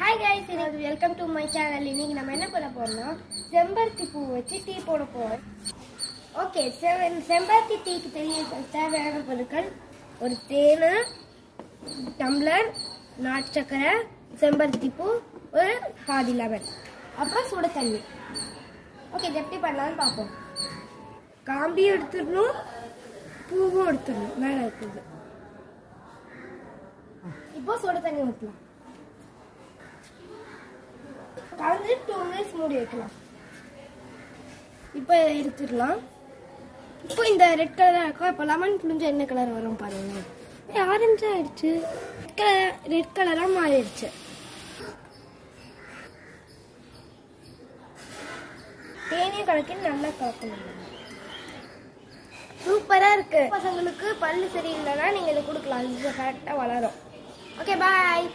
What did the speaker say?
Hi guys, welcome to my channel. இன்னைக்கு நம்ம என்ன பண்ண போறோம்னா செம்பருத்தி பூ வச்சு டீ போட போறோம். ஓகே, செம்பருத்தி டீக்கு தேவையான பொருட்கள் ஒரு தேன், டம்ளர், நாட்டு சக்கரை, செம்பருத்தி பூ, ஒரு பாதி லெமன், அப்புறம் சுட தண்ணி. ஓகே, இது எப்படி பண்ணலாம்னு பார்ப்போம். காம்பியும் எடுத்துடணும், பூவும் எடுத்துடணும், மேலே இருக்குது. இப்போ சுட தண்ணி ஊற்றலாம். கலந்து 2 மினிட்ஸ் மூடி வைக்கலாம். இப்போ எடுத்துடலாம். இப்போ இந்த ரெட் கலராக இருக்கும். இப்போ லெமன் புளிஞ்ச என்ன கலர் வரும் பாருங்க. ஆரஞ்சு ஆயிடுச்சு, ரெட் கலராக மாறிடுச்சு. தேனையும் கலக்கி நல்லா கலக்கணும். சூப்பராக இருக்கு. பசங்களுக்கு பல்லு சரியில்லைன்னா நீங்கள் இதை கொடுக்கலாம், இது கரெக்டாக வளரும். ஓகே, பாய்.